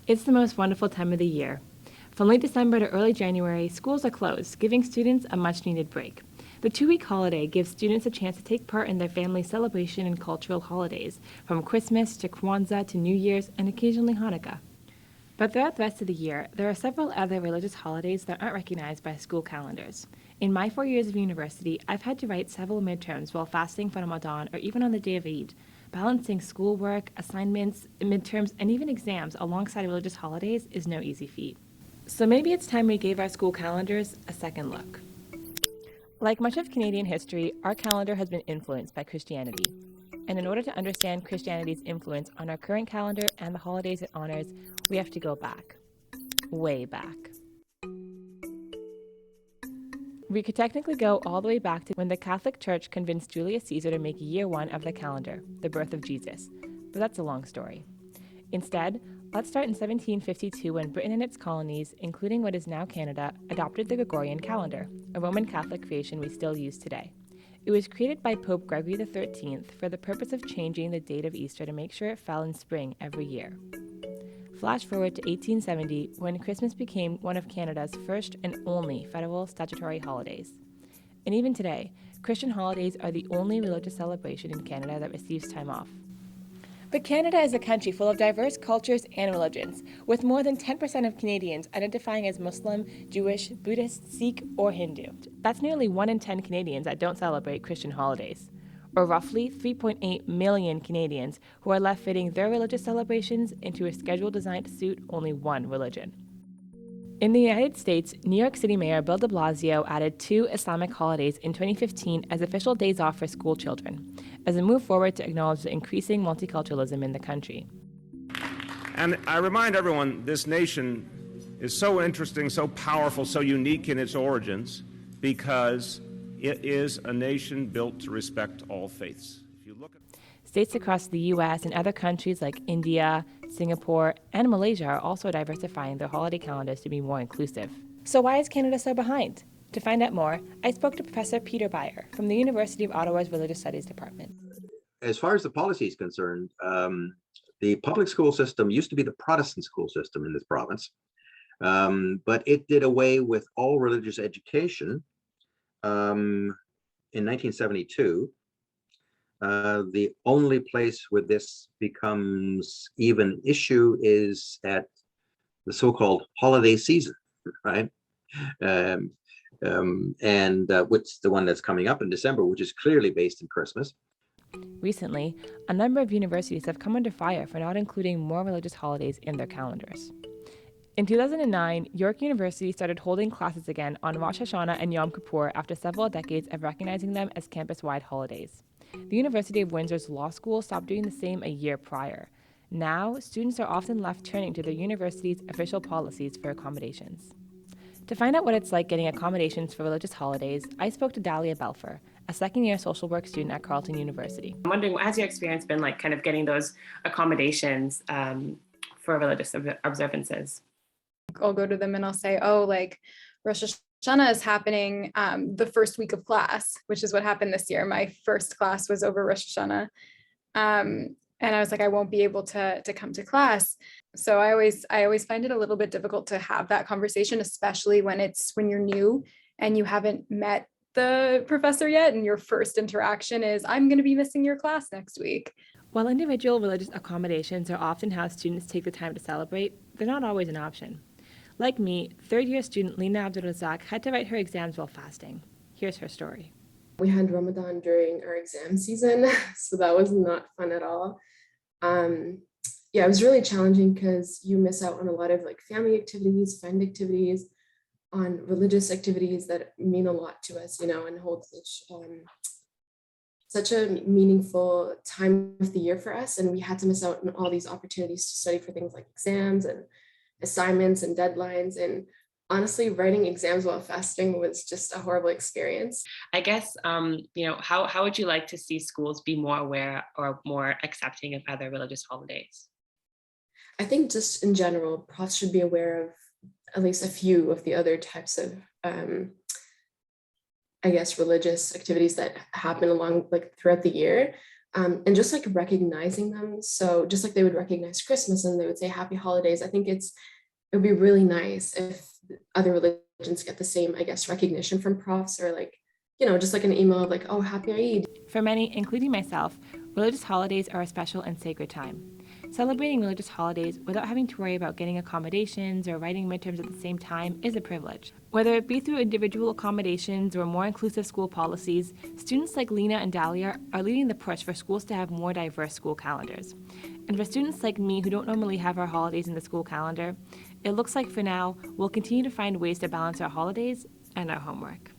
It's the most wonderful time of the year. From late December to early January, schools are closed, giving students a much-needed break. The two-week holiday gives students a chance to take part in their family's celebration and cultural holidays, from Christmas to Kwanzaa to New Year's and occasionally Hanukkah. But throughout the rest of the year, there are several other religious holidays that aren't recognized by school calendars. In my 4 years of university, I've had to write several midterms while fasting for Ramadan or even on the day of Eid. Balancing schoolwork, assignments, midterms, and even exams alongside religious holidays is no easy feat. So maybe it's time we gave our school calendars a second look. Like much of Canadian history, our calendar has been influenced by Christianity. And in order to understand Christianity's influence on our current calendar and the holidays it honors, we have to go back. Way back. We could technically go all the way back to when the Catholic Church convinced Julius Caesar to make year 1 of the calendar, the birth of Jesus. But that's a long story. Instead, let's start in 1752 when Britain and its colonies, including what is now Canada, adopted the Gregorian calendar, a Roman Catholic creation we still use today. It was created by Pope Gregory XIII for the purpose of changing the date of Easter to make sure it fell in spring every year. Flash forward to 1870, when Christmas became one of Canada's first and only federal statutory holidays. And even today, Christian holidays are the only religious celebration in Canada that receives time off. But Canada is a country full of diverse cultures and religions, with more than 10% of Canadians identifying as Muslim, Jewish, Buddhist, Sikh, or Hindu. That's nearly 1 in 10 Canadians that don't celebrate Christian holidays, or roughly 3.8 million Canadians who are left fitting their religious celebrations into a schedule designed to suit only one religion. In the United States, New York City Mayor Bill de Blasio added 2 Islamic holidays in 2015 as official days off for school children, as a move forward to acknowledge the increasing multiculturalism in the country. And I remind everyone, this nation is so interesting, so powerful, so unique in its origins, because it is a nation built to respect all faiths. If you look at States across the U.S. and other countries like India, Singapore, and Malaysia are also diversifying their holiday calendars to be more inclusive. So why is Canada so behind? To find out more, I spoke to Professor Peter Beyer from the University of Ottawa's Religious Studies Department. As far as the policy is concerned, the public school system used to be the Protestant school system in this province, but it did away with all religious education in 1972. The only place where this becomes even issue is at the so-called holiday season, right? And which the one that's coming up in December, which is clearly based in Christmas. Recently, a number of universities have come under fire for not including more religious holidays in their calendars. In 2009, York University started holding classes again on Rosh Hashanah and Yom Kippur after several decades of recognizing them as campus-wide holidays. The University of Windsor's law school stopped doing the same a year prior. Now, students are often left turning to their university's official policies for accommodations. To find out what it's like getting accommodations for religious holidays, I spoke to Dahlia Belfer, a second-year social work student at Carleton University. I'm wondering, what has your experience been like kind of getting those accommodations for religious observances? I'll go to them and I'll say, oh, like Rosh Hashanah is happening the first week of class, which is what happened this year. My first class was over Rosh Hashanah. And I was like, I won't be able to come to class. So I always find it a little bit difficult to have that conversation, especially when you're new and you haven't met the professor yet. And your first interaction is, I'm going to be missing your class next week. While individual religious accommodations are often how students take the time to celebrate, they're not always an option. Like me, third-year student Lina Abdulrazak had to write her exams while fasting. Here's her story. We had Ramadan during our exam season, so that was not fun at all. It was really challenging because you miss out on a lot of like family activities, friend activities, on religious activities that mean a lot to us, and hold such a meaningful time of the year for us. And we had to miss out on all these opportunities to study for things like exams and assignments and deadlines. And honestly, writing exams while fasting was just a horrible experience. I guess, how would you like to see schools be more aware or more accepting of other religious holidays? I think just in general, profs should be aware of at least a few of the other types of, religious activities that happen throughout the year. and just like recognizing them. So just like they would recognize Christmas and they would say happy holidays, I think it would be really nice if other religions get the same, I guess, recognition from profs, or like, just like an email of like, oh, happy Eid. For many, including myself, religious holidays are a special and sacred time. Celebrating religious holidays without having to worry about getting accommodations or writing midterms at the same time is a privilege. Whether it be through individual accommodations or more inclusive school policies, students like Lena and Dahlia are leading the push for schools to have more diverse school calendars. And for students like me who don't normally have our holidays in the school calendar, it looks like for now we'll continue to find ways to balance our holidays and our homework.